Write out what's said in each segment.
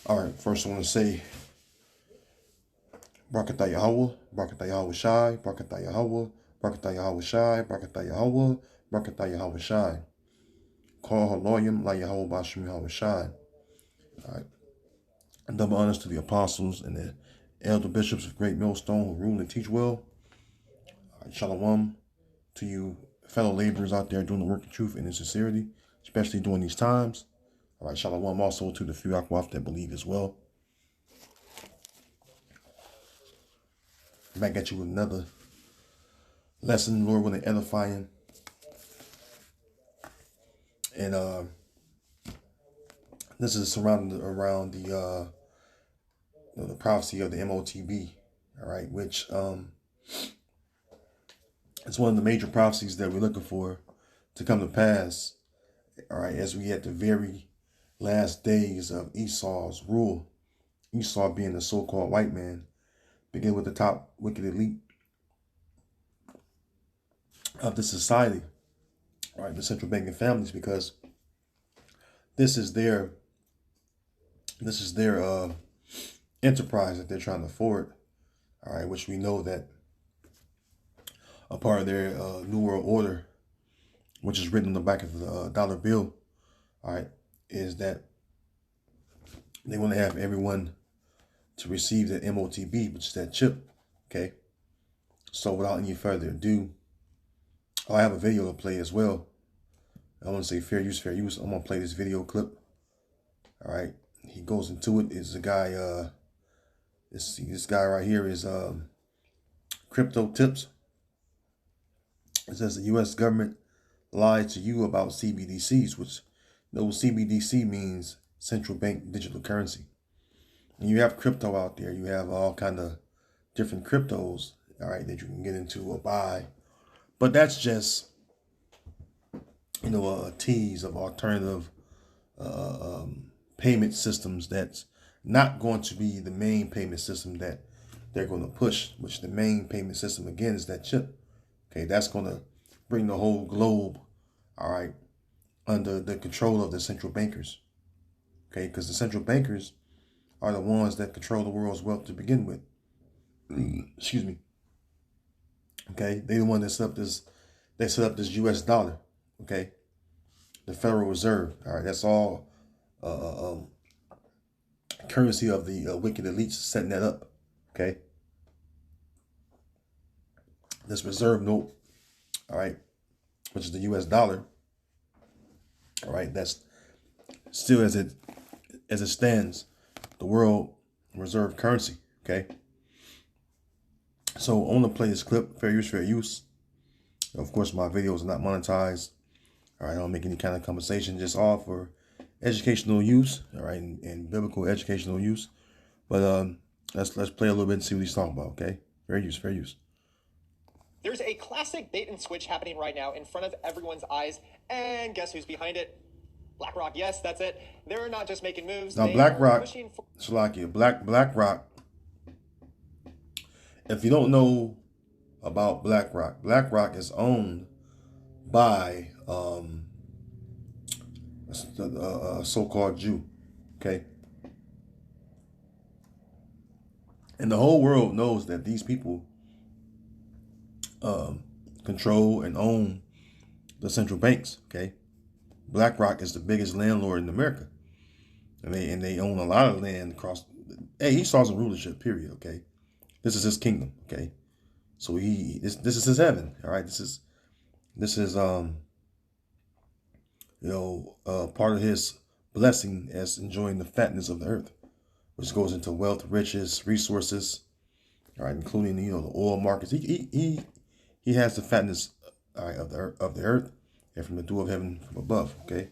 All right, first I want to say Barakatah Yahweh, Barakatah Yahweh Shai, Barakatah Yahweh, Barakatah Yahweh Shai, Barakatah Yahweh, Barakatah Yahweh Shai. Call Haloyim La Yahweh Bashim Yahweh Shai. All right. And double honors to the apostles and the elder bishops of Great Millstone who rule and teach well. All right, shalom to you fellow laborers out there doing the work of truth and in sincerity, especially during these times. All right, shalom also to the few Akwaf that believe as well. Back at you with another lesson, Lord willing, edifying. And this is surrounded around the prophecy of the MOTB, all right, which it's one of the major prophecies that we're looking for to come to pass, all right, as we at the very last days of Esau's rule. Esau being the so-called white man, begin with the top wicked elite of the society, all right, the central banking families, because this is their enterprise that they're trying to forward, all right, which we know that a part of their New World Order, which is written on the back of the dollar bill, all right, is that they want to have everyone to receive the MOTB, which is that chip, okay? So without any further ado, I have a video to play as well. I want to say fair use, fair use. I'm going to play this video clip, all right? He goes into it. It's a guy, this guy right here is Crypto Tips. It says the U.S. government lied to you about CBDCs, which CBDC means central bank digital currency. And you have crypto out there. You have all kind of different cryptos, all right, that you can get into or buy. But that's just, a tease of alternative payment systems that's not going to be the main payment system that they're going to push, which the main payment system, again, is that chip. Okay, that's going to bring the whole globe, all right, under the control of the central bankers. Okay, because the central bankers are the ones that control the world's wealth to begin with. Excuse me. Okay, they the one that set up this U.S. dollar. Okay, the Federal Reserve. All right, that's all currency of the wicked elites setting that up. Okay, this reserve note, all right, which is the U.S. dollar. All right, that's still as it stands, the world reserve currency. Okay, so I want to play this clip. Fair use, fair use. Of course, my videos are not monetized. All right, I don't make any kind of compensation, just all for educational use. All right, and biblical educational use. But let's play a little bit and see what he's talking about. Okay, fair use, fair use. There's a classic bait and switch happening right now in front of everyone's eyes, and guess who's behind it? BlackRock. Yes, that's it. They're not just making moves. Now, BlackRock, Slovakia, BlackRock. If you don't know about BlackRock, BlackRock is owned by a so-called Jew. Okay, and the whole world knows that these people control and own the central banks. Okay, BlackRock is the biggest landlord in America, and they own a lot of land across. Hey, Esau's in rulership. Period. Okay, this is his kingdom. Okay, so this is his heaven. All right, this is part of his blessing as enjoying the fatness of the earth, which goes into wealth, riches, resources. All right, including the oil markets. He has the fatness, all right, of the earth and from the dew of heaven from above. Okay,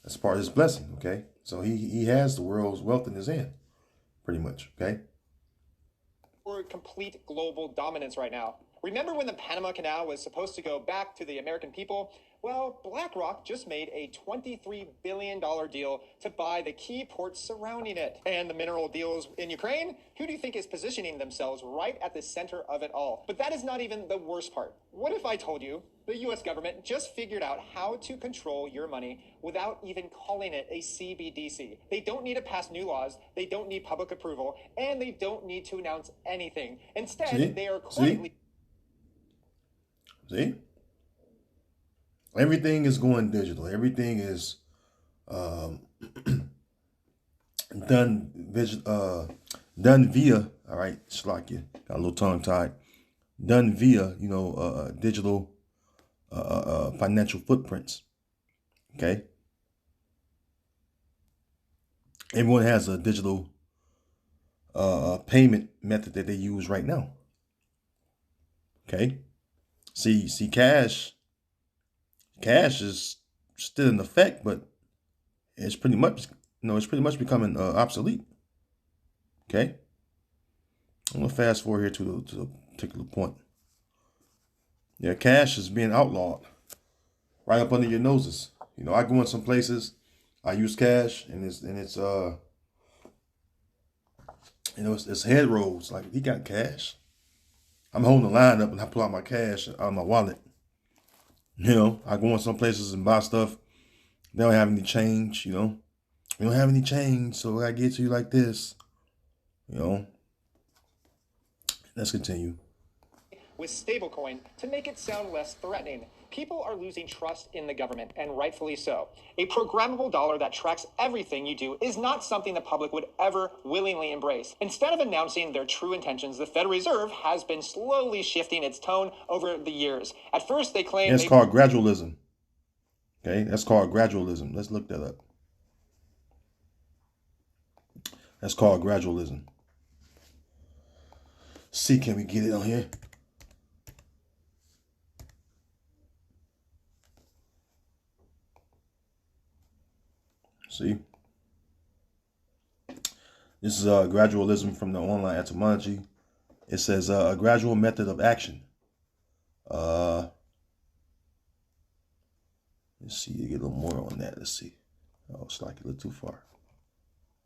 that's part of his blessing. Okay, so he has the world's wealth in his hand, pretty much. Okay, for complete global dominance right now. Remember when the Panama Canal was supposed to go back to the American people? Well, BlackRock just made a $23 billion deal to buy the key ports surrounding it. And the mineral deals in Ukraine? Who do you think is positioning themselves right at the center of it all? But that is not even the worst part. What if I told you the US government just figured out how to control your money without even calling it a CBDC? They don't need to pass new laws, they don't need public approval, and they don't need to announce anything. Instead, they are quietly... See? Everything is going digital. Everything is done via, all right, Slakia, got a little tongue tied, done via, digital financial footprints. Okay. Everyone has a digital payment method that they use right now. Okay. See, cash is still in effect, but it's pretty much, becoming obsolete. Okay. I'm gonna fast forward here to the particular point. Yeah, cash is being outlawed right up under your noses. I go in some places, I use cash, and it's it's head rolls. Like, he got cash. I'm holding the line up and I pull out my cash out of my wallet. I go in some places and buy stuff. They don't have any change, We don't have any change, so I get to you like this. Let's continue. With stablecoin to make it sound less threatening. People are losing trust in the government, and rightfully so. A programmable dollar that tracks everything you do is not something the public would ever willingly embrace. Instead of announcing their true intentions, the Federal Reserve has been slowly shifting its tone over the years. At first, they claimed... It's called gradualism. Okay, that's called gradualism. Let's look that up. That's called gradualism. See, can we get it on here? See? This is gradualism from the online etymology. It says a gradual method of action. Let's see, you get a little more on that. Let's see. Oh, it's like a little too far.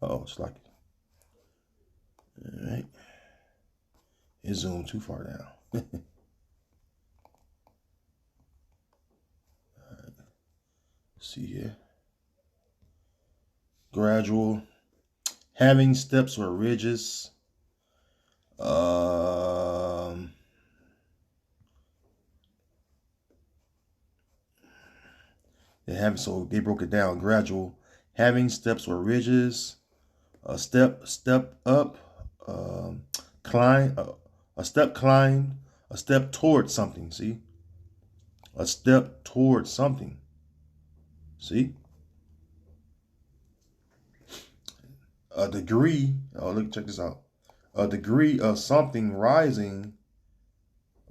Oh, it's like... All right. It zoomed too far down. All right. See here. Gradual. Having steps or ridges. So they broke it down. Gradual. Having steps or ridges. A step up. Climb. A step climbed. A step towards something. See? A step towards something. See? A degree, look, check this out. A degree of something rising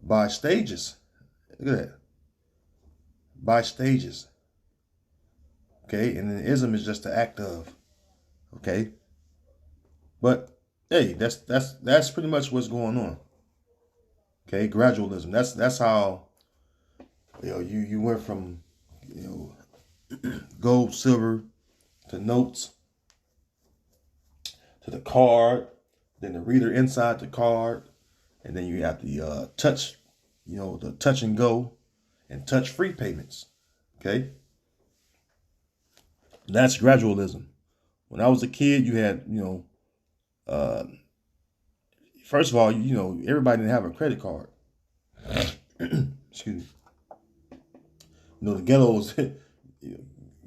by stages. Look at that. By stages. Okay, and then ism is just the act of. Okay. But hey, that's pretty much what's going on. Okay, gradualism. That's how you went from gold, silver to notes to the card, then the reader inside the card, and then you have the touch, the touch and go and touch free payments. Okay. That's gradualism. When I was a kid, you had, first of all, everybody didn't have a credit card. Excuse me. The ghettos,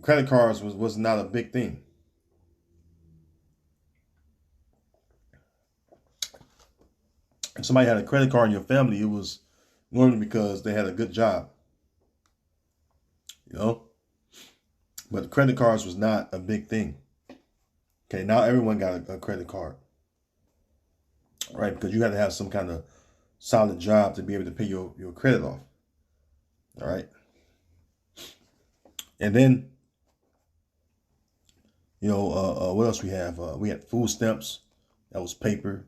credit cards was not a big thing. If somebody had a credit card in your family, it was normally because they had a good job. But credit cards was not a big thing. Okay, now everyone got a credit card. Right? Because you got to have some kind of solid job to be able to pay your credit off. All right. And then, what else we have? We had food stamps. That was paper.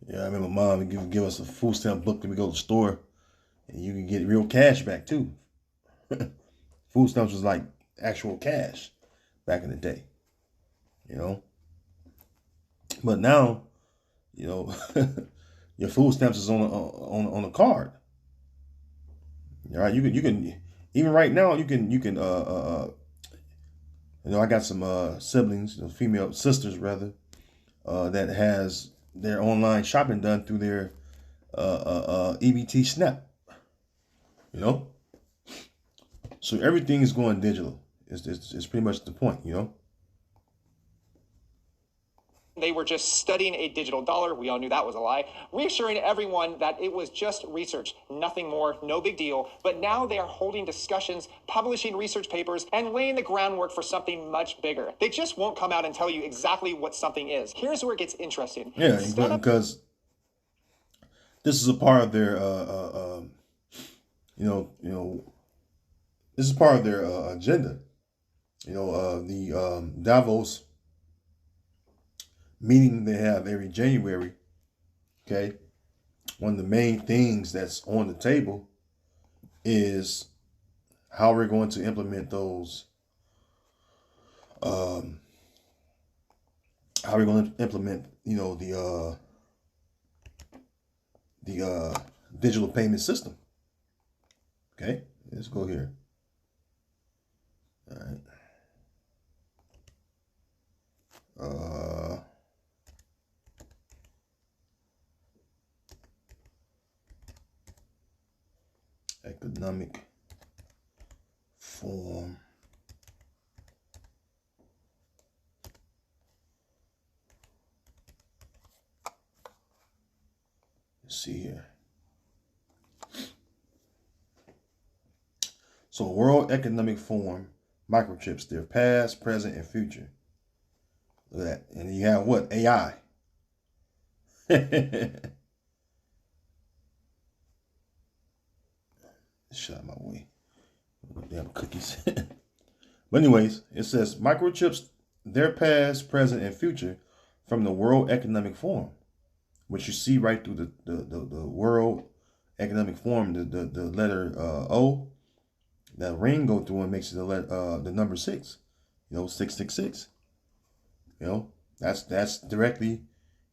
Yeah, I remember mom would give us a food stamp book when we go to the store, and you can get real cash back too. Food stamps was like actual cash back in the day, you know. But now, you know, your food stamps is on a card. All right, you can even right now you know, I got some siblings, female sisters rather, that has their online shopping done through their EBT Snap. You know, so everything is going digital. It's pretty much the point. You know. They were just studying a digital dollar. We all knew that was a lie, reassuring everyone that it was just research, nothing more, no big deal. But now they are holding discussions, publishing research papers, and laying the groundwork for something much bigger. They just won't come out and tell you exactly what something is. Here's where it gets interesting. Yeah, Instead of because this is a part of their, this is part of their agenda. You know, the Davos meeting they have every January. Okay, one of the main things that's on the table is how we're going to implement those. Um, how we're going to implement, you know, the digital payment system. Okay, let's go here. All right. Economic form. Let's see here. So, World Economic Forum microchips, their past, present, and future. Look at that. And you have what? AI. Shut out my way. Damn cookies. But anyways, it says microchips, their past, present, and future from the World Economic Forum, which you see right through the World Economic Forum, the letter O, that ring go through and makes it the number 6, you know, 666. You know, that's directly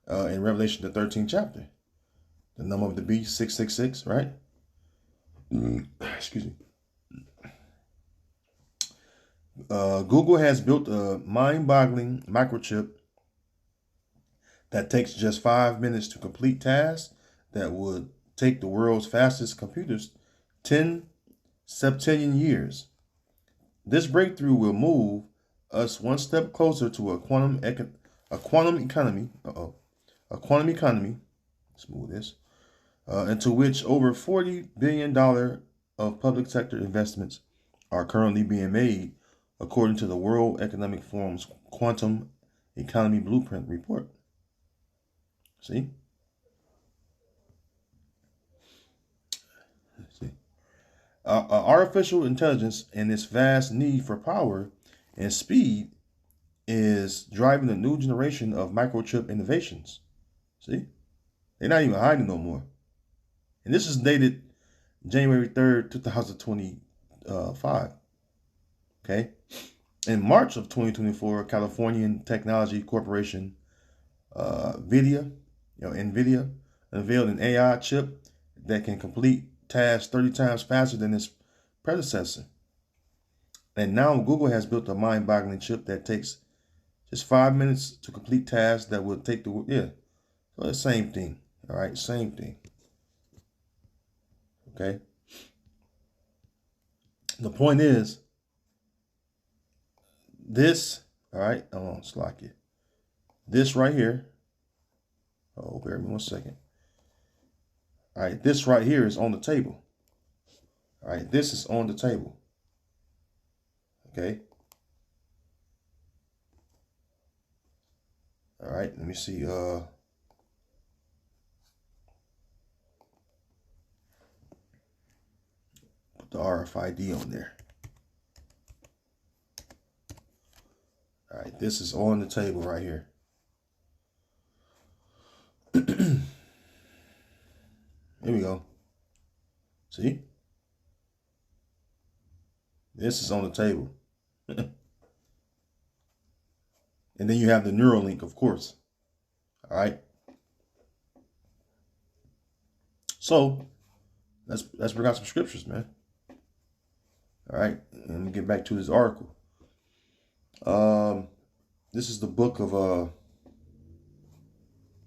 in Revelation the 13th chapter. The number of the beast 666, right? Excuse me. Google has built a mind-boggling microchip that takes just 5 minutes to complete tasks that would take the world's fastest computers 10 septillion years. This breakthrough will move us one step closer to a quantum economy. A quantum economy. Let's move this. Into which over $40 billion of public sector investments are currently being made, according to the World Economic Forum's Quantum Economy Blueprint report. See? Let's see. Artificial intelligence and its vast need for power and speed is driving a new generation of microchip innovations. See? They're not even hiding no more. And this is dated January 3rd, 2025. Okay? In March of 2024, Californian Technology Corporation, NVIDIA, unveiled an AI chip that can complete tasks 30 times faster than its predecessor. And now Google has built a mind-boggling chip that takes just 5 minutes to complete tasks that would take so the same thing. All right, same thing. Okay. The point is, this, all right, slack it. This right here. Oh, bear with me 1 second. All right, this right here is on the table. All right, this is on the table. Okay. All right, let me see. Put the RFID on there. All right, this is on the table right here. See? This is on the table. And then you have the Neuralink, of course. All right. So let's bring out some scriptures, man. All right. Let me get back to this article. This is the book of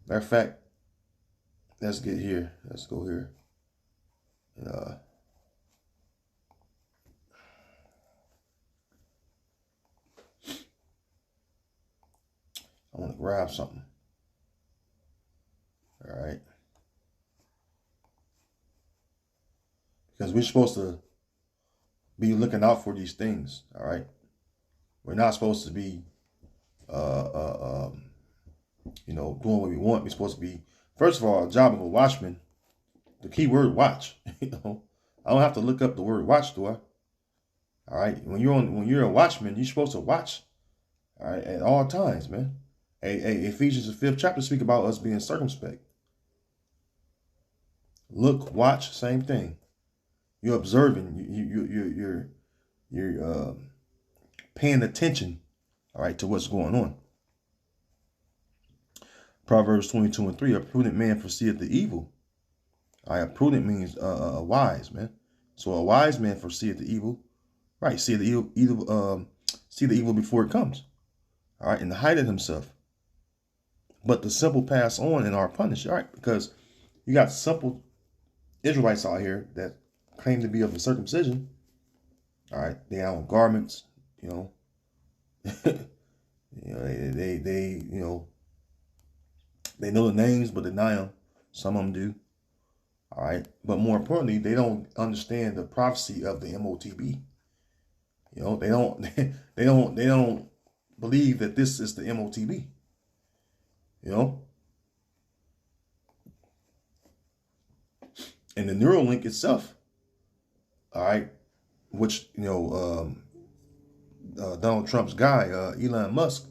matter of fact, let's get here. Let's go here. I want to grab something. All right. Because we're supposed to be looking out for these things. All right. We're not supposed to be, doing what we want. We're supposed to be, first of all, a job of a watchman. The key word watch. I don't have to look up the word watch, do I? All right. When you're a watchman, you're supposed to watch. All right, at all times, man. Ephesians the 5th chapter speak about us being circumspect. Look, watch, same thing. You're observing. You're paying attention. All right, to what's going on. Proverbs 22:3. A prudent man foreseeth the evil. All right, prudent means wise, man. So a wise man foreseeth the evil. Right, see the evil before it comes. All right, and hideth himself. But the simple pass on and are punished. All right, because you got simple Israelites out here that claim to be of the circumcision. All right, they own garments, they know the names but deny them. Some of them do. All right, but more importantly, they don't understand the prophecy of the MOTB. They don't believe that this is the MOTB. And the Neuralink itself, all right, which Donald Trump's guy, Elon Musk,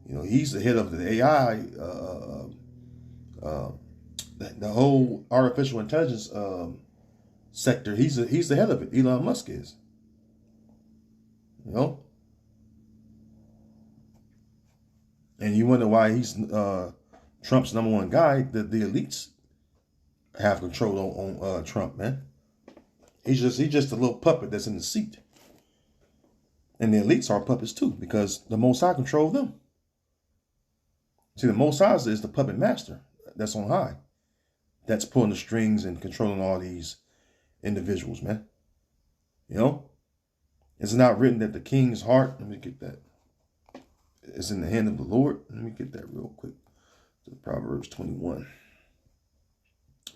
he's the head of the AI, the whole artificial intelligence sector. He's the head of it. Elon Musk is. And you wonder why he's Trump's #1 guy. The elites have control on Trump, man. He's just a little puppet that's in the seat. And the elites are puppets too, because the Most High control them. See, the Most High is the puppet master that's on high, that's pulling the strings and controlling all these individuals, man. It's not written that the king's heart, let me get that, is in the hand of the Lord. Let me get that real quick. Proverbs 21.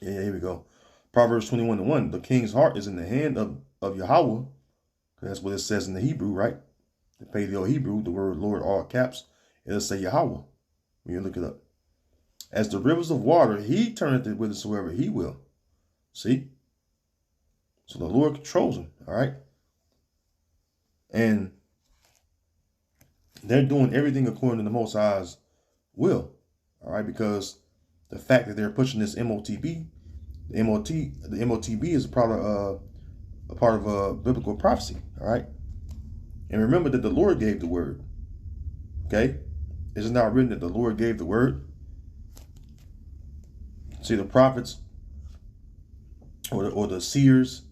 Yeah, here we go. Proverbs 21:1. The king's heart is in the hand of Yahweh. That's what it says in the Hebrew, right? The Paleo Hebrew, the word Lord, all caps, it'll say Yahweh when you look it up. As the rivers of water, he turneth it whithersoever he will. See? So the Lord controls them, all right? And they're doing everything according to the Most High's will, all right? Because the fact that they're pushing this MOTB, the MOTB is a part of biblical prophecy, all right? And remember that the Lord gave the word, okay? Is it not written that the Lord gave the word? See, the prophets or the seers,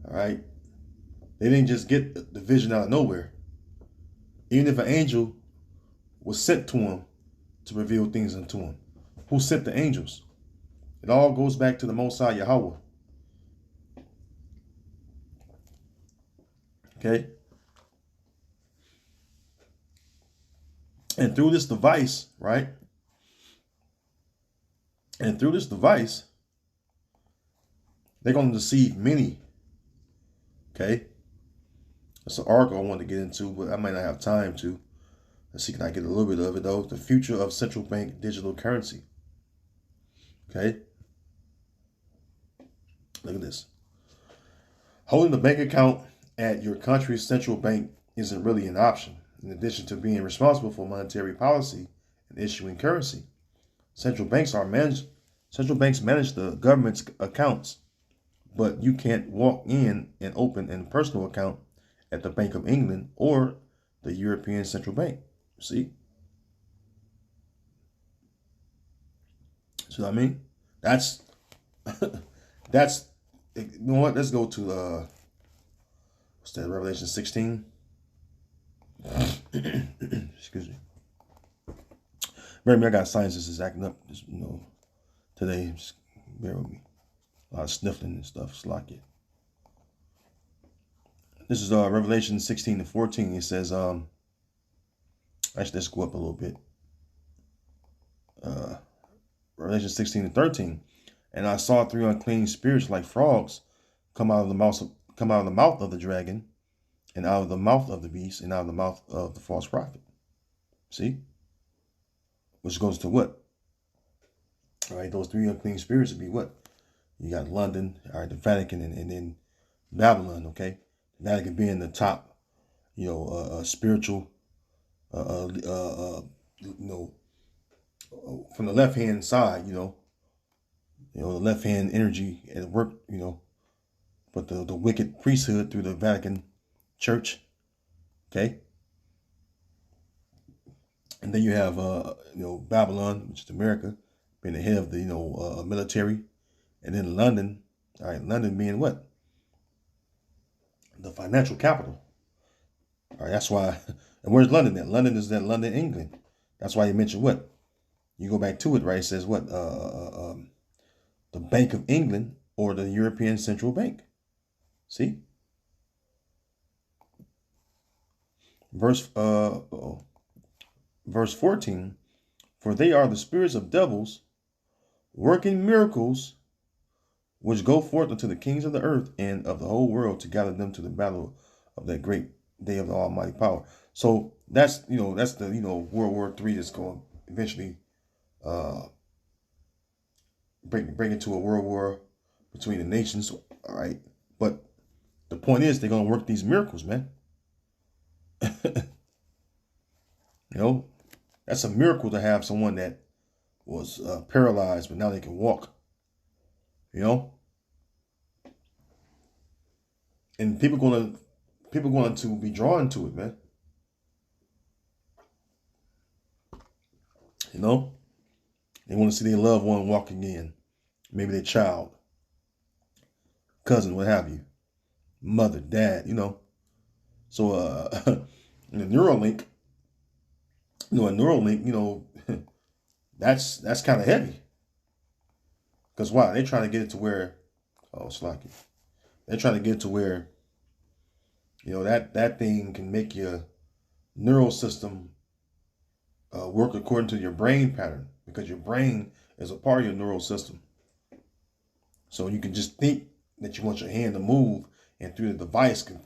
all right, they didn't just get the vision out of nowhere. Even if an angel was sent to him to reveal things unto him, who sent the angels? It all goes back to the Most High Yahweh. Okay? And through this device, right? And through this device, they're going to deceive many. Okay? That's an article I want to get into, but I might not have time to. Let's see, can I get a little bit of it, though? The future of central bank digital currency. Okay? Look at this. Holding a bank account at your country's central bank isn't really an option. In addition to being responsible for monetary policy and issuing currency, central banks manage the government's accounts, but you can't walk in and open a personal account at the Bank of England or the European Central Bank. See? So I mean, that's that's you know what? Let's go to what's that? Revelation 16. Excuse me. Remember, I got scientists acting up, today. Just bear with me. A lot of sniffling and stuff. Slack it. This is Revelation 16 to 14. It says, actually, let's go up a little bit. Revelation 16 to 13. And I saw 3 unclean spirits like frogs come out of the mouth of the dragon, and out of the mouth of the beast, and out of the mouth of the false prophet. See? Which goes to what? All right, those 3 unclean spirits would be what? You got London, all right, the Vatican, and then Babylon, okay? The Vatican being the top, spiritual, from the left-hand side, the left-hand energy at work, but the wicked priesthood through the Vatican Church, okay? And then you have, Babylon, which is America, being the head of the, military. And then London, all right, London being what? The financial capital. All right, that's why, and where's London at? London is at London, England. That's why you mentioned what? You go back to it, right? It says what? The Bank of England or the European Central Bank. See? Verse 14, for they are the spirits of devils working miracles which go forth unto the kings of the earth and of the whole world to gather them to the battle of that great day of the Almighty power. So that's the World War III that's going to eventually bring it to a world war between the nations. All right, but the point is they're going to work these miracles, man. That's a miracle to have someone that was paralyzed, but now they can walk. And people going to be drawn to it, man. They want to see their loved one walk again, maybe their child, cousin, what have you, mother, dad. So in the Neuralink, that's kind of heavy. Because why? They're trying to get it to where, slacky. They're trying to get it to where, that thing can make your neural system work according to your brain pattern, because your brain is a part of your neural system. So you can just think that you want your hand to move, and through the device can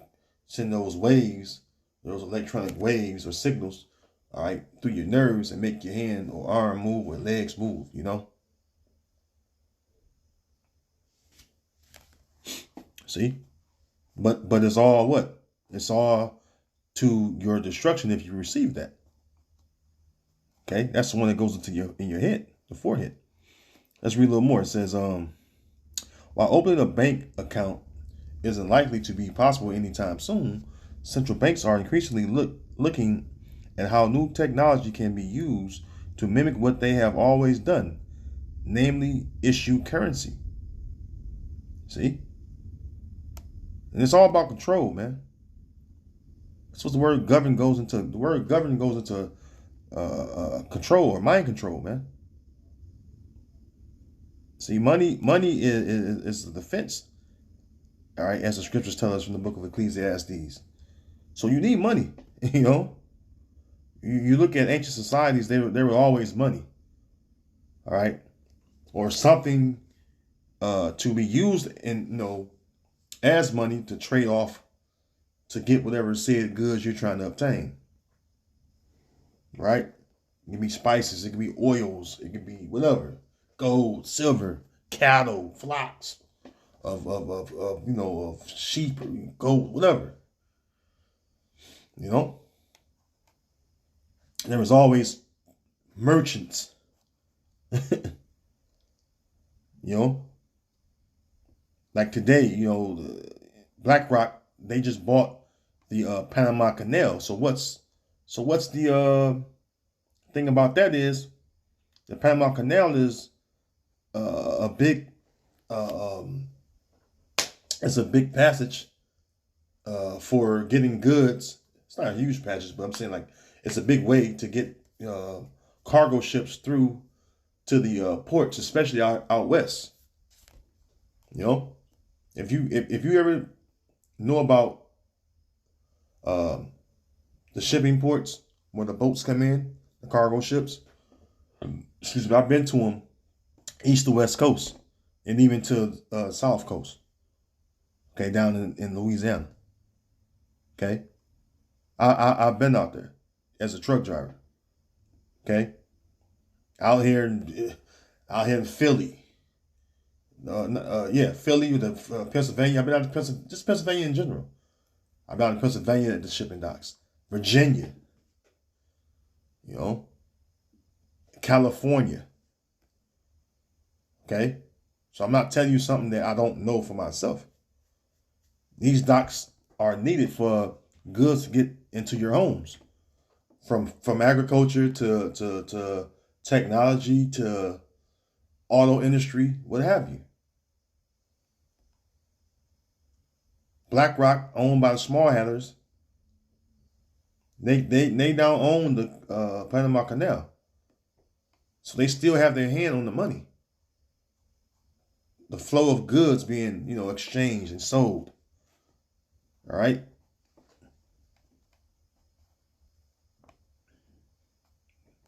send those waves, those electronic waves or signals, all right, through your nerves and make your hand or arm move or legs move, See? But it's all what? It's all to your destruction if you receive that. Okay? That's the one that goes into in your head, the forehead. Let's read a little more. It says, while opening a bank account isn't likely to be possible anytime soon, central banks are increasingly looking at how new technology can be used to mimic what they have always done, namely issue currency. See? And it's all about control, man. That's what the word govern goes into. The word govern goes into control or mind control, man. See, money is the defense. All right, as the scriptures tell us from the book of Ecclesiastes. So you need money, You look at ancient societies, there were always money. All right, or something to be used in as money to trade off to get whatever said goods you're trying to obtain. Right? It can be spices, it can be oils, it can be whatever, gold, silver, cattle, flocks of sheep, gold, whatever. There was always merchants. Like today, BlackRock, they just bought the Panama Canal. So what's the thing about that is the Panama Canal is a big it's a big passage for getting goods. It's not a huge passage, but I'm saying like it's a big way to get uh, cargo ships through to the ports, especially out west. You know, if you ever know about um, the shipping ports where the boats come in, the cargo ships. Excuse me, I've been to them east to west coast, and even to south coast. Okay, down in Louisiana. Okay, I've been out there as a truck driver. Okay, out here in Philly. Yeah, Philly with the Pennsylvania. I've been out to just Pennsylvania in general. I've been out in Pennsylvania at the shipping docks. Virginia, you know, California. Okay, so I'm not telling you something that I don't know for myself. These docks are needed for goods to get into your homes, from agriculture to technology to auto industry, what have you. BlackRock, owned by the small handlers, they now own the Panama Canal, so they still have their hand on the money, the flow of goods being exchanged and sold. All right,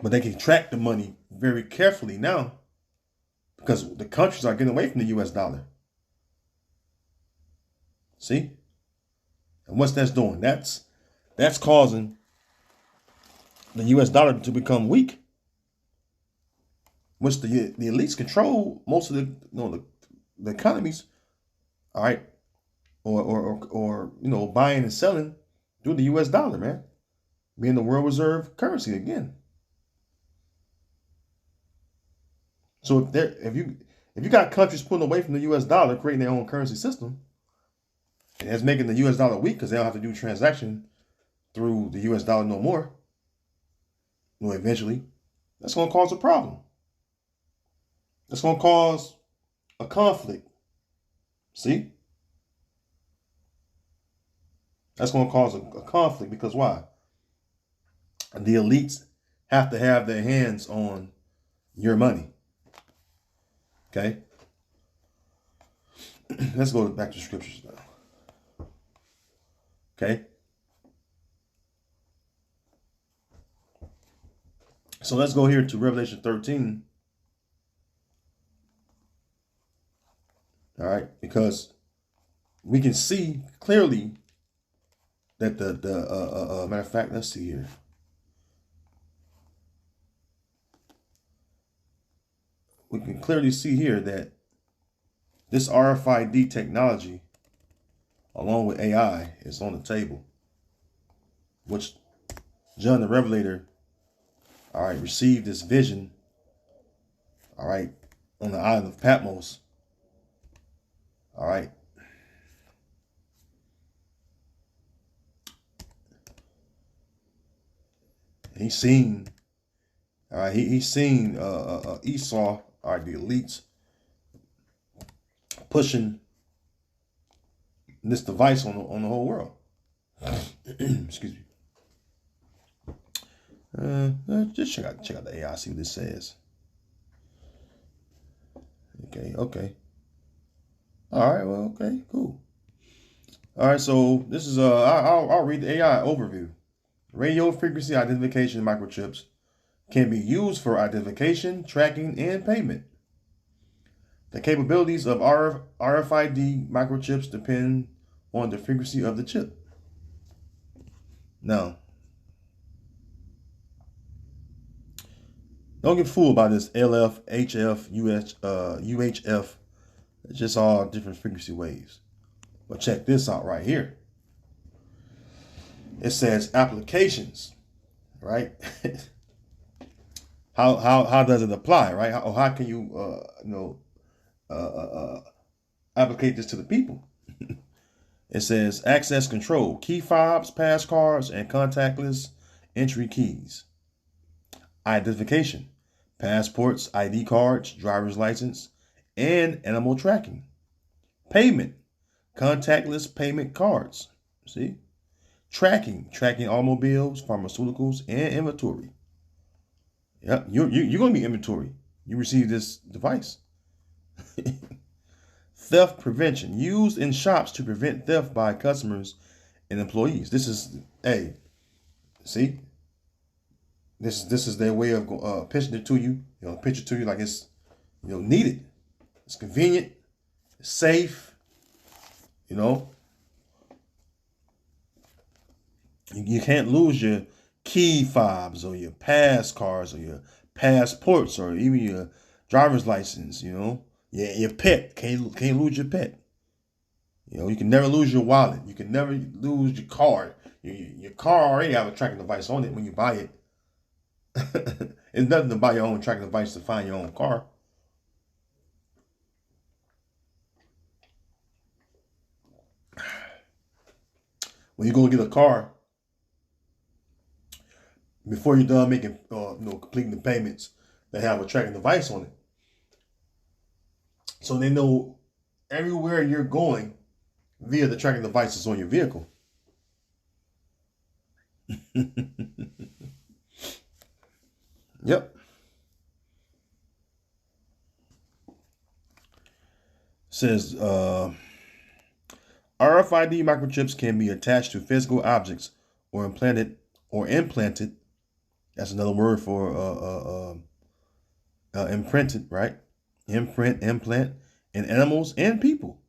but they can track the money very carefully now because the countries are getting away from the U.S. dollar. See, and what's that's doing? That's causing the U.S. dollar to become weak, which the elites control most of the economies. All right, or buying and selling through the U.S. dollar, man, being the world reserve currency again. So if you got countries pulling away from the U.S. dollar, creating their own currency system, and it's making the U.S. dollar weak because they don't have to do transaction through the U.S. dollar no more. Well, eventually, that's going to cause a problem. That's going to cause a conflict. See? That's going to cause a conflict because why? The elites have to have their hands on your money. Okay? Let's go back to scriptures now. Okay? So let's go here to Revelation 13. All right? Because we can see clearly that the matter of fact, let's see here. We can clearly see here that this RFID technology, along with AI, is on the table, which John the Revelator, all right, received this vision, all right, on the island of Patmos, all right. He's seen, all right, he's seen Esau, all right, the elites, pushing this device on the whole world. Excuse me. Just check out the AI, see what this says. Okay. All right, well, okay, cool. All right, so this is I'll read the AI overview. Radio frequency identification microchips can be used for identification, tracking, and payment. The capabilities of RFID microchips depend on the frequency of the chip. Now, don't get fooled by this LF, HF, UHF. It's just all different frequency waves. But check this out right here. It says applications, right? how does it apply, right? How can you applicate this to the people. It says access control, key fobs, pass cards, and contactless entry keys. Identification, passports, ID cards, driver's license, and animal tracking. Payment, contactless payment cards. See? Tracking automobiles, pharmaceuticals, and inventory. Yep, you're going to be inventory. You receive this device. Theft prevention, used in shops to prevent theft by customers and employees. This is, hey, see, this is their way of pitching it to you. Pitch it to you like it's needed. It's convenient. It's safe. You can't lose your key fobs or your pass cards or your passports or even your driver's license. Your pet can't lose your pet. You can never lose your wallet. You can never lose your card. Your car already have a tracking device on it when you buy it. It's nothing to buy your own tracking device to find your own car. When you go get a car, before you're done making, completing the payments, they have a tracking device on it, so they know everywhere you're going via the tracking devices on your vehicle. Yep. Says RFID microchips can be attached to physical objects or implanted. That's another word for imprinted, right? Implant in animals and people.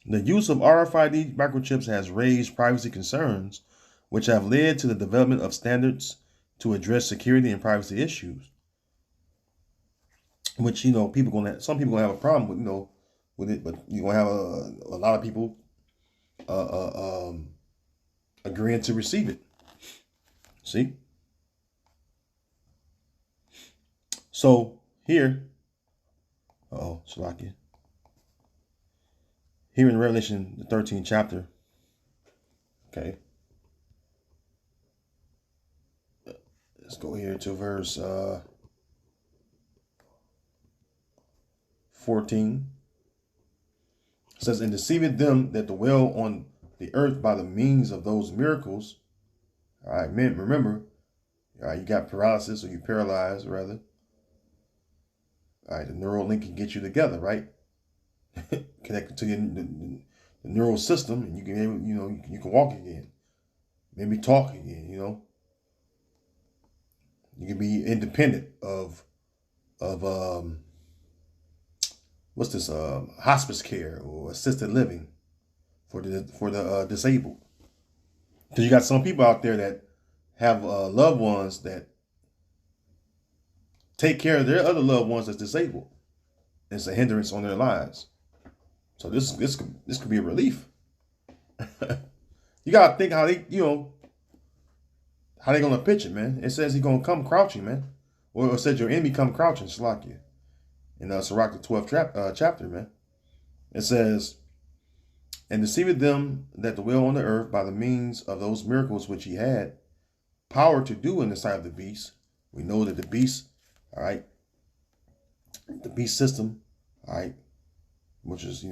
The use of RFID microchips has raised privacy concerns, which have led to the development of standards to address security and privacy issues. Which some people gonna have a problem with it, but you're gonna have a lot of people agreeing to receive it. See? So here, Shalakia. Here in Revelation, the 13th chapter, okay. Let's go here to verse 14. It says, and deceived them that dwell on the earth by the means of those miracles. All right, men, remember, all right, you got paralysis, or you paralyzed, rather. All right, the neural link can get you together, right? Connected to the neural system, and you can, you can walk again, maybe talk again. You can be independent of what's this hospice care or assisted living for the disabled. Because you got some people out there that have loved ones that take care of their other loved ones that's disabled. It's a hindrance on their lives. So this could be a relief. You gotta think how they how they gonna pitch it, man. It says he's gonna come crouching, man. Or it said your enemy come crouching, Shalakia. In Sirach, the 12th chapter, man. It says, and deceived them that dwell on the earth by the means of those miracles which he had power to do in the sight of the beast. We know that the beast, all right, the beast system, all right, which is,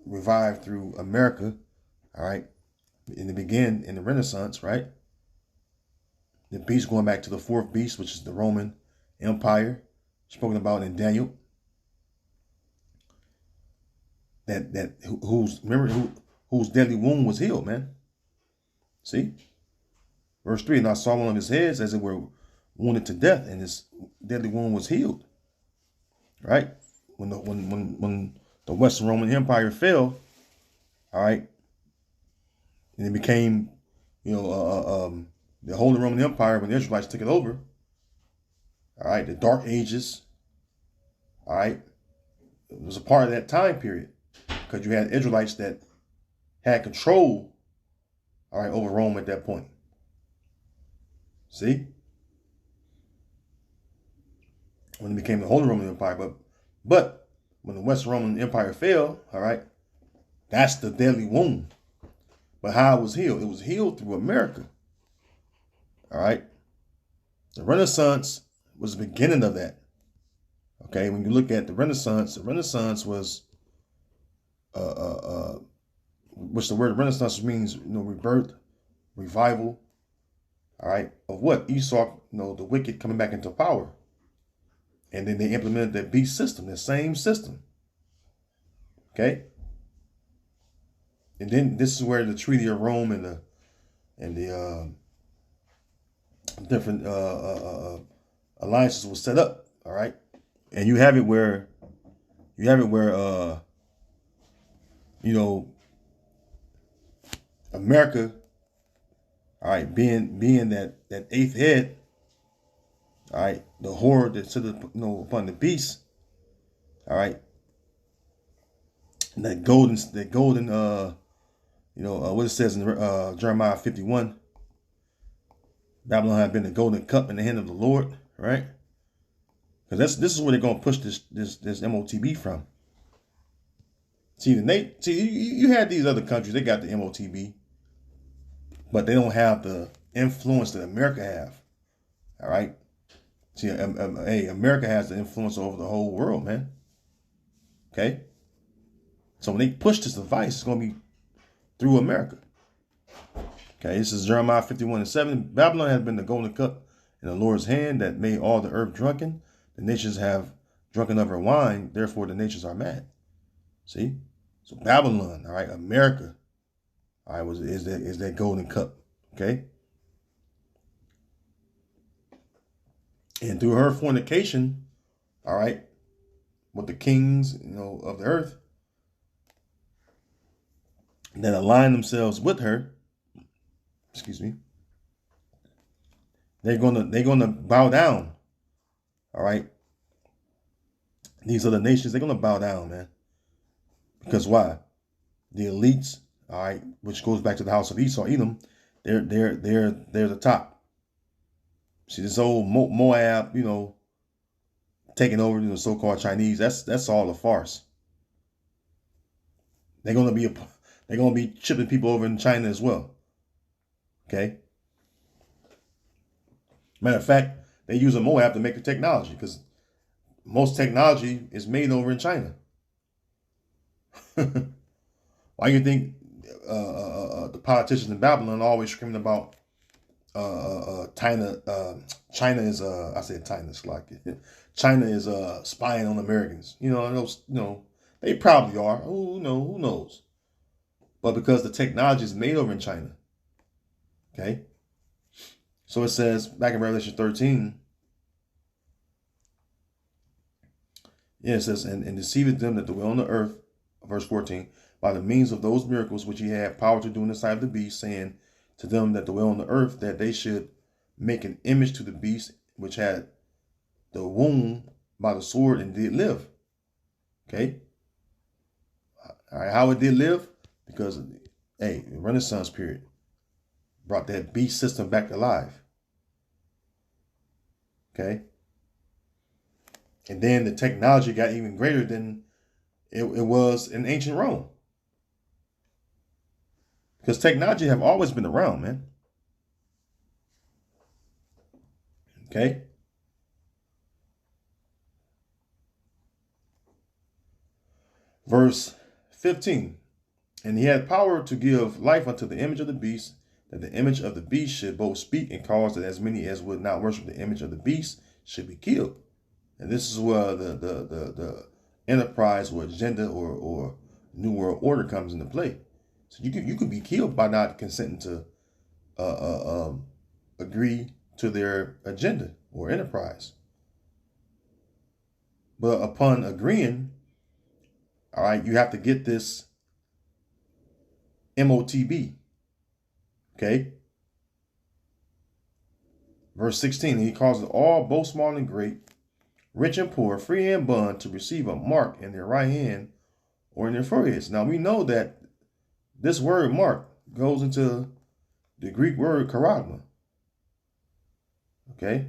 revived through America, all right, in the Renaissance, right? The beast going back to the fourth beast, which is the Roman Empire, spoken about in Daniel. Whose deadly wound was healed, man. See? Verse 3, and I saw one of his heads as it were wounded to death, and his deadly wound was healed. Right? When the Western Roman Empire fell, all right, and it became, the Holy Roman Empire when the Israelites took it over. All right, the Dark Ages. All right, it was a part of that time period because you had Israelites that had control, all right, over Rome at that point. See, when it became the Holy Roman Empire, but when the Western Roman Empire fell, all right, that's the deadly wound. But how it was healed through America. All right. The Renaissance was the beginning of that. Okay. When you look at the Renaissance was, which the word Renaissance means, rebirth, revival. All right. Of what? Esau, the wicked coming back into power. And then they implemented that beast system, the same system. Okay. And then this is where the Treaty of Rome and the different alliances was set up. All right. And you have it where America, all right, being that eighth head, all right, the horde that sit upon the beast, all right, and that golden what it says in Jeremiah 51, Babylon had been the golden cup in the hand of the Lord, right? Because this is where they're gonna push this MOTB from. See, you had these other countries, they got the MOTB, but they don't have the influence that America have. All right. See, hey, America has the influence over the whole world, man. Okay. So when they push this device, it's gonna be through America. Okay, this is Jeremiah 51:7. Babylon has been the golden cup in the Lord's hand that made all the earth drunken. The nations have drunken of her wine, therefore the nations are mad. See? So Babylon, all right, America, all right, is that golden cup. Okay. And through her fornication, all right, with the kings, of the earth that align themselves with her, they're gonna bow down. All right. These other nations, they're gonna bow down, man. Because why? The elites, all right, which goes back to the house of Esau, Edom, they're the top. See, this old Moab, taking over the so-called Chinese, that's all a farce. They're gonna be shipping people over in China as well. Okay. Matter of fact, they use a Moab to make the technology because most technology is made over in China. Why do you think the politicians in Babylon are always screaming about China? China is I said China, it's like China is spying on Americans. They probably are. Who knows? But because the technology is made over in China. Okay. So it says back in Revelation 13. Yeah, it says, and deceiveth them that dwell on the earth, verse 14, by the means of those miracles which he had power to do in the sight of the beast, saying to them that dwell on the earth that they should make an image to the beast which had the wound by the sword and did live. Okay. All right. How it did live? Because, the Renaissance period brought that beast system back to life. Okay. And then the technology got even greater than it was in ancient Rome. Because technology have always been around, man. Okay. Verse 15. And he had power to give life unto the image of the beast, that the image of the beast should both speak and cause that as many as would not worship the image of the beast should be killed. And this is where the enterprise or agenda or New World Order comes into play. So you could be killed by not consenting to agree to their agenda or enterprise. But upon agreeing, all right, you have to get this MOTB. Okay. Verse 16, and he causes all, both small and great, rich and poor, free and bond, to receive a mark in their right hand or in their foreheads. Now we know that this word mark goes into the Greek word charagma. Okay.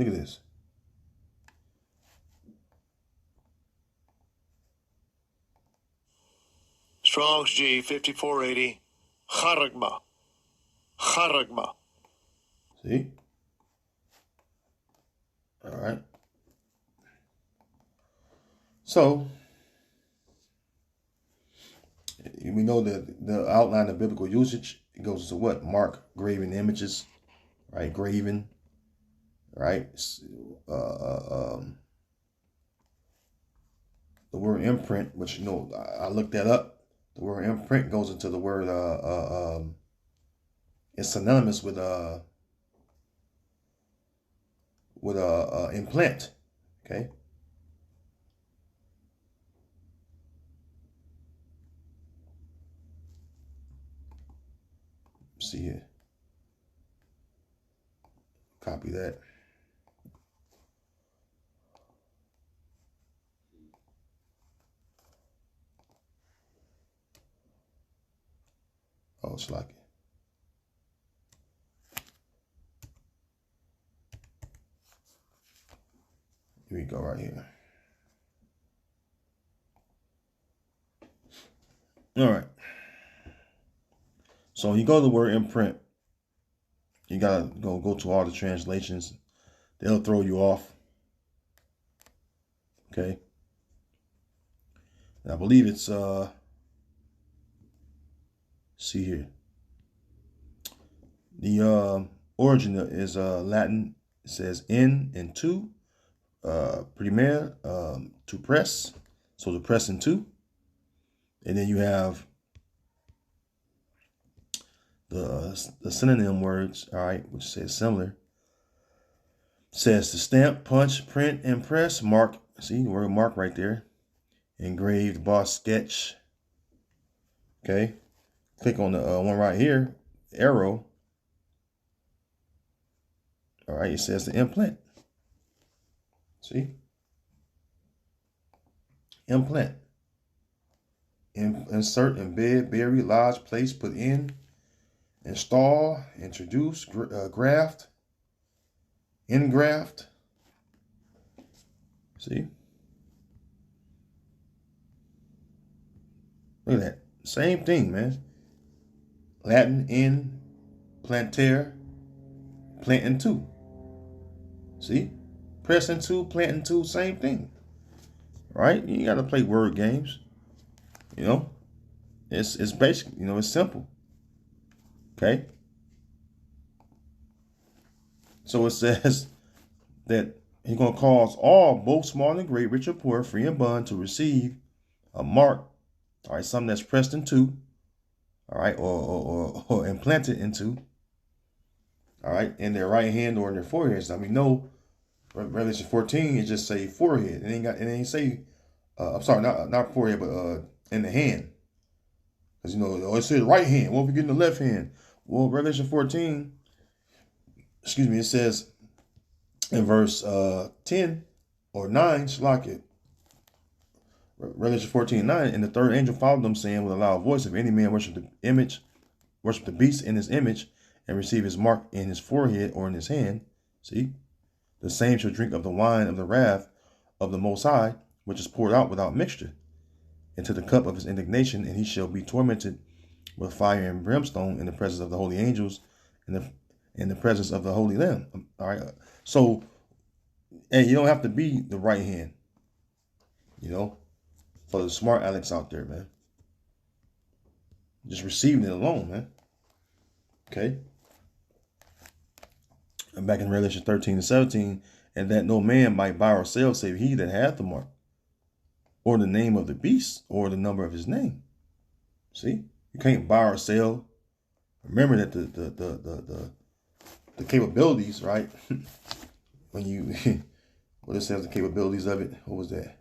Look at this. Strong's G 5480. Kharagma. Kharagma. See? All right. So, we know that the outline of biblical usage, it goes to what? Mark, graven images, right? Graven, right? The word imprint, which, you know, I looked that up. The word imprint goes into the word, it's synonymous with implant, okay? See here. Copy that. Oh, it's like it. Here we go right here. All right. So when you go to the word imprint, you gotta go to all the translations. They'll throw you off. Okay. And I believe it's see here. The origin is Latin. It says in and to, primer, to press. So to press into. And then you have the synonym words, all right, which says similar. It says to stamp, punch, print, and press, mark. See the word mark right there. Engraved, boss, sketch. Okay. Click on the one right here, arrow. All right, it says the implant. See? Implant. Insert, embed, bury, lodge, place, put in, install, introduce, graft, engraft. See? Look at that. Same thing, man. Latin, in, planter, plant into. See? Press into, plant into, same thing. Right? You got to play word games. You know? It's basic. You know, it's simple. Okay? So it says that he's going to cause all, both small and great, rich or poor, free and bond, to receive a mark, all right, something that's pressed into, all right, or implanted into, all right, in their right hand or in their forehead. So we know Revelation 14, it just say forehead. It ain't say, I'm sorry, not forehead, but in the hand. Because, you know, it says right hand. What if we get in the left hand? Well, Revelation 14, excuse me, it says in verse 10 or 9, Shalakit, Revelation 14:9, and the third angel followed them, saying with a loud voice, if any man worship the image, worship the beast in his image, and receive his mark in his forehead or in his hand, see, the same shall drink of the wine of the wrath of the Most High, which is poured out without mixture, into the cup of his indignation, and he shall be tormented with fire and brimstone in the presence of the holy angels, in the presence of the Holy Lamb. All right. So, and you don't have to be the right hand, you know, for the smart Alex out there, man. Just receiving it alone, man. Okay. And back in Revelation 13:17, and that no man might buy or sell save he that hath the mark, or the name of the beast, or the number of his name. See, you can't buy or sell. Remember that the capabilities, right? When you what it says, the capabilities of it. What was that?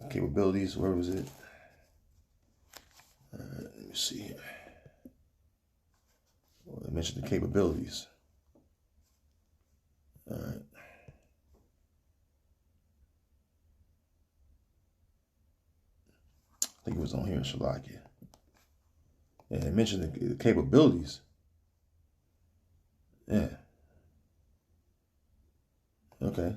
Capabilities. Where was it? Let me see here. Well, I mentioned the capabilities. All right. I think it was on here in Shalakia. Yeah, I mentioned the capabilities. Yeah. okay.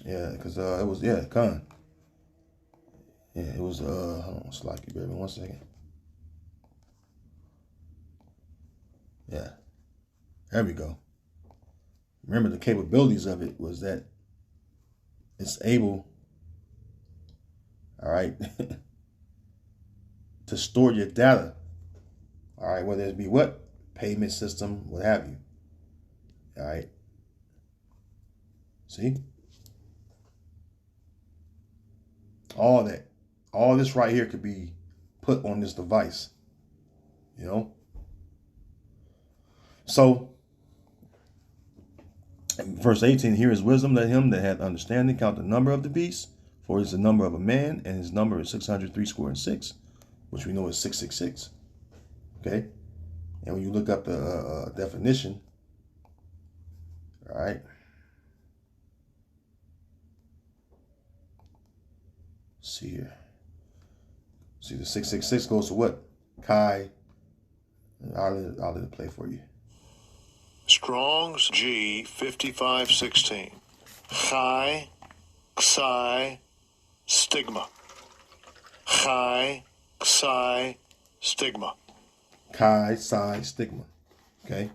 Yeah, because it was, yeah, con. Yeah, it was, hold on, Slacky, baby, 1 second. Yeah, there we go. Remember, the capabilities of it was that it's able, all right, to store your data, all right, whether it be what? Payment system, what have you, all right? See? All that. All this right here could be put on this device, you know? So, verse 18, here is wisdom, let him that hath understanding count the number of the beast, for it is the number of a man, and his number is 603 score and 6, which we know is 666. Okay? And when you look up the definition, all right, see here. See, the 666 goes to what? Chi. I'll let it play for you. Strong's G 5516. Chi, Xi, stigma. Chi, Xi, stigma. Chi, Psi, stigma. Okay?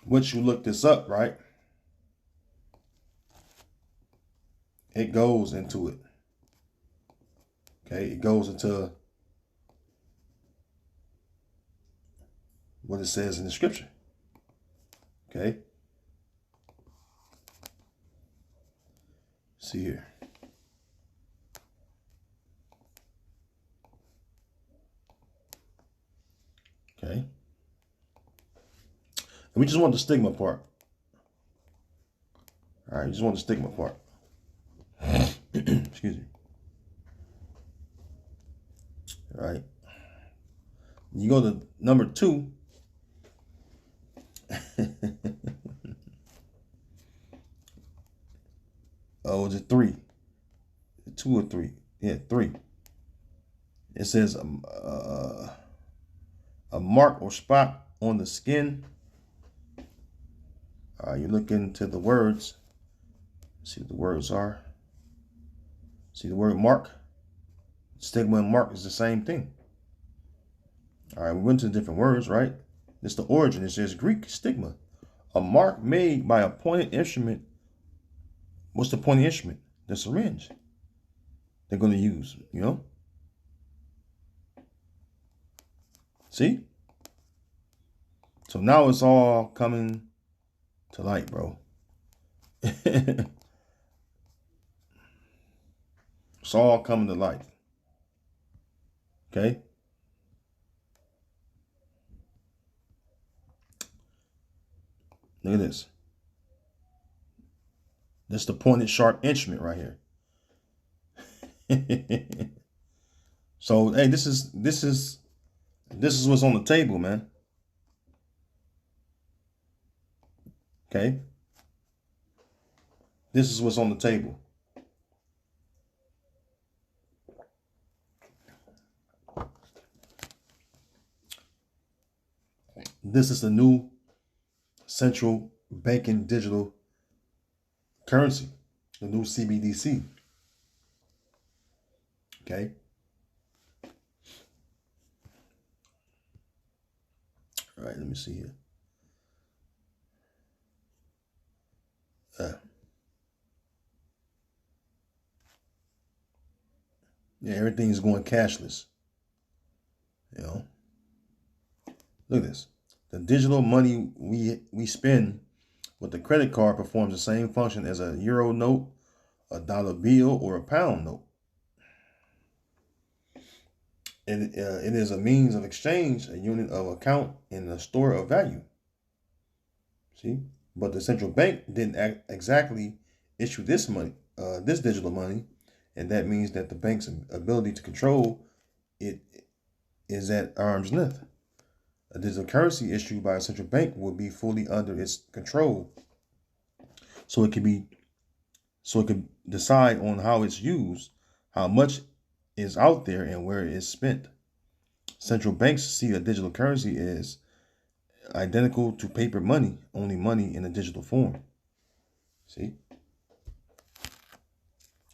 Once you look this up, right, it goes into it. Okay? It goes into what it says in the scripture. Okay? See here. Okay? And we just want the stigma part. All right, you just want the stigma part. Excuse me. All right. You go to number 2. Oh, is it 3? 2 or 3? Yeah, 3. It says a mark or spot on the skin. You look into the words. See what the words are. See the word mark? Stigma and mark is the same thing. All right, we went to different words, right? It's the origin. It says Greek stigma. A mark made by a pointed instrument. What's the pointed instrument? The syringe. They're going to use, you know? See? So now it's all coming to light, bro. It's all coming to light. Okay? Look at this. This is the pointed sharp instrument right here. So, hey, this is what's on the table, man. Okay? This is what's on the table. This is the new central banking digital currency, the new CBDC. Okay. All right, let me see here. Yeah, everything is going cashless. You know, look at this. The digital money we spend with the credit card performs the same function as a euro note, a dollar bill, or a pound note. It is a means of exchange, a unit of account, and a store of value. See, but the central bank didn't exactly issue this money, this digital money, and that means that the bank's ability to control it is at arm's length. A digital currency issued by a central bank will be fully under its control, so it can decide on how it's used, how much is out there, and where it is spent. Central banks see a digital currency as identical to paper money, only money in a digital form. See?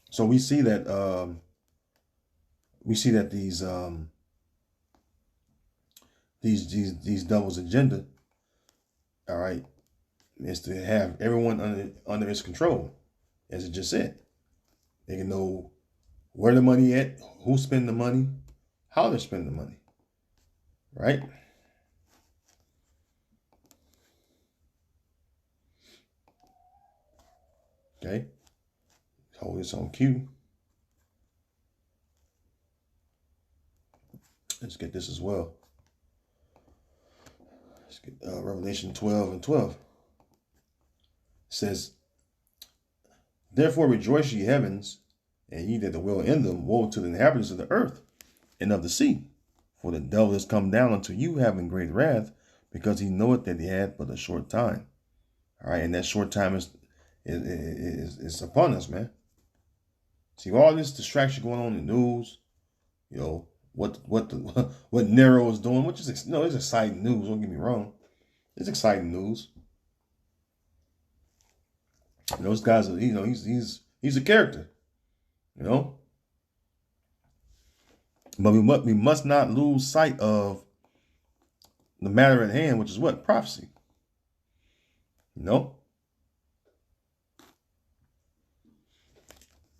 So we see that these devils' agenda, all right, is to have everyone under its control, as it just said. They can know where the money at, who spend the money, how they spend the money, right? Okay, hold this on cue. Let's get this as well. Let's get Revelation 12:12. It says, therefore rejoice, ye heavens, and ye that dwell in them. Woe to the inhabitants of the earth and of the sea. For the devil is come down unto you, having great wrath, because he knoweth that he hath but a short time. All right, and that short time is upon us, man. See all this distraction going on in the news. You know what Nero is doing, which is it's exciting news. Don't get me wrong, it's exciting news. And those guys are, he's a character, you know. But we must not lose sight of the matter at hand, which is what? Prophecy. You know?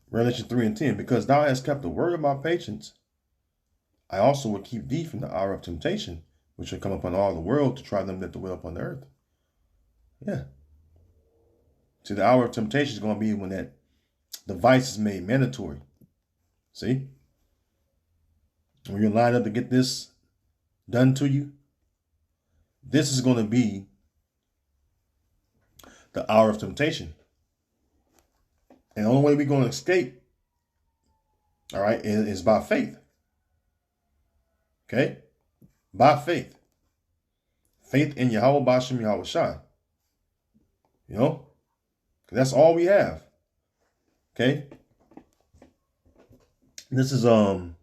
Revelation 3:10, because thou hast kept the word of my patience, I also will keep thee from the hour of temptation, which shall come upon all the world to try them that dwell upon the earth. Yeah. See, the hour of temptation is going to be when that device is made mandatory. See? When you're lined up to get this done to you, this is going to be the hour of temptation. And the only way we're going to escape, all right, is by faith. Okay? By faith. Faith in Yahweh Bashem Yahweh Shai. You know? That's all we have. Okay? This is 2nd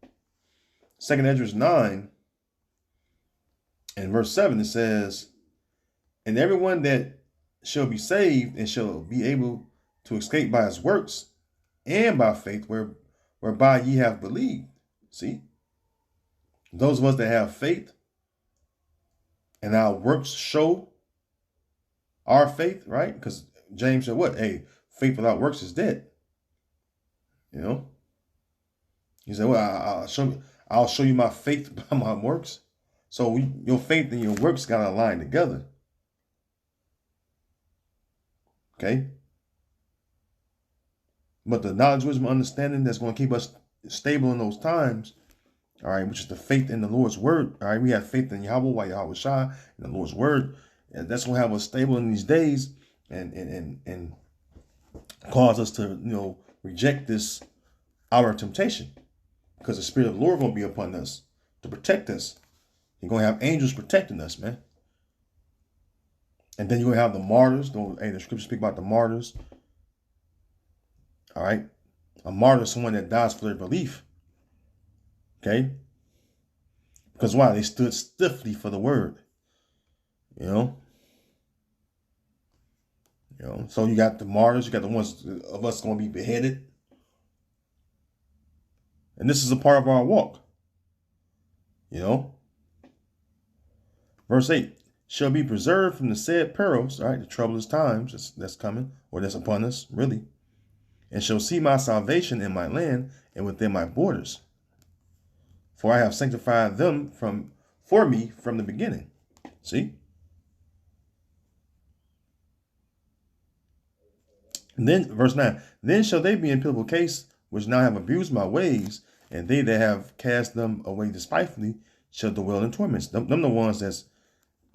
Esdras 9 and verse 7. It says, and everyone that shall be saved and shall be able to escape by his works and by faith whereby ye have believed. See? Those of us that have faith and our works show our faith, right? Because James said what? Hey, faith without works is dead. You know? He said, well, I'll show you my faith by my works. So your faith and your works got to align together. Okay? But the knowledge, wisdom, understanding that's going to keep us stable in those times, all right, which is the faith in the Lord's word. All right, we have faith in Yahweh, Yahweh Shai, in the Lord's word. And that's going to have us stable in these days and cause us to, reject this hour of temptation. Because the Spirit of the Lord is going to be upon us to protect us. You're going to have angels protecting us, man. And then you're going to have the martyrs. The scriptures speak about the martyrs. All right. A martyr is someone that dies for their belief. Okay. Because why? They stood stiffly for the word. So you got the martyrs. You got the ones of us going to be beheaded. And this is a part of our walk. Verse 8. Shall be preserved from the said perils, all right, the troublous times that's coming, or that's upon us, really, and shall see my salvation in my land and within my borders. For I have sanctified them for me from the beginning. See? And then, verse 9, then shall they be in pitiable case, which now have abused my ways, and they that have cast them away despitefully shall dwell in torments. Them the ones that's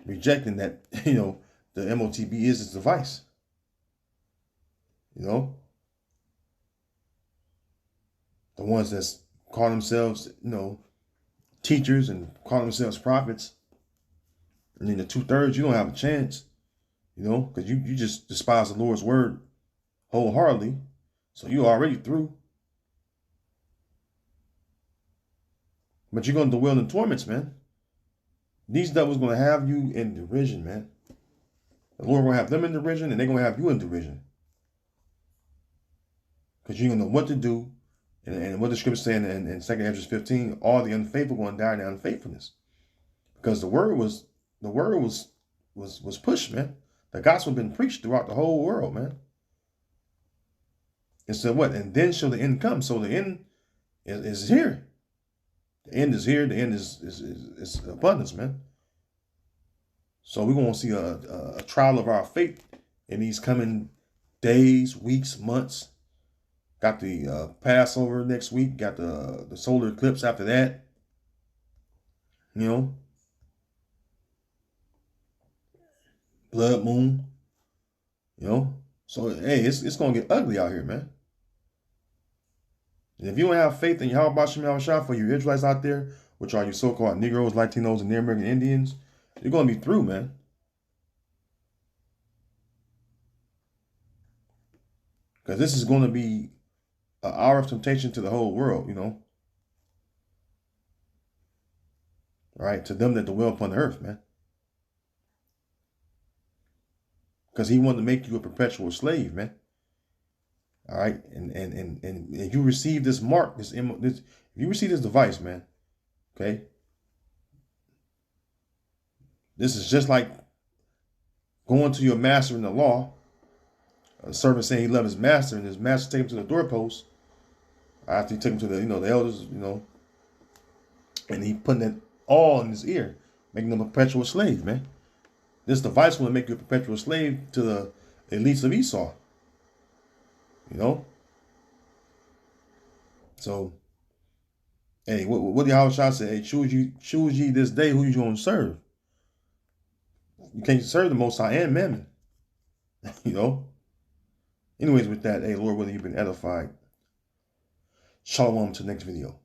rejecting that, the MOTB is its device. The ones that's call themselves, teachers and call themselves prophets. And then the 2/3, you don't have a chance, because you just despise the Lord's word wholeheartedly. So you're already through. But you're going to dwell in torments, man. These devils going to have you in derision, man. The Lord going to have them in derision, and they're going to have you in derision. Because you don't know what to do. And what the scripture saying in 2 Ezra 15, all the unfaithful going to die in their unfaithfulness. Because the word was pushed, man. The gospel been preached throughout the whole world, man. And so what? And then shall the end come. So the end is here. The end is here. The end is abundance, man. So we're going to see a trial of our faith in these coming days, weeks, months. Got the Passover next week. Got the solar eclipse after that. You know. Blood moon. You know. So, hey, it's going to get ugly out here, man. And if you don't have faith in Yahweh Shem Yahushua for you Israelites out there, which are you so-called Negroes, Latinos, and Native American Indians, you're going to be through, man. Because this is going to be an hour of temptation to the whole world, you know. All right, to them that dwell upon the earth, man. Because he wanted to make you a perpetual slave, man. All right, and if you receive this mark, if you receive this device, man, okay, this is just like going to your master in the law. A servant saying he loved his master, and his master take him to the doorpost after he took him to the elders, and he putting that all in his ear, making him a perpetual slave, man. This device will make you a perpetual slave to the elites of Esau. You know? So, hey, what the Yahweh say? Hey, choose ye this day who you going to serve. You can't serve the Most High and Mammon. You know? Anyways, with that, hey, Lord, whether you've been edified, shalom to the next video.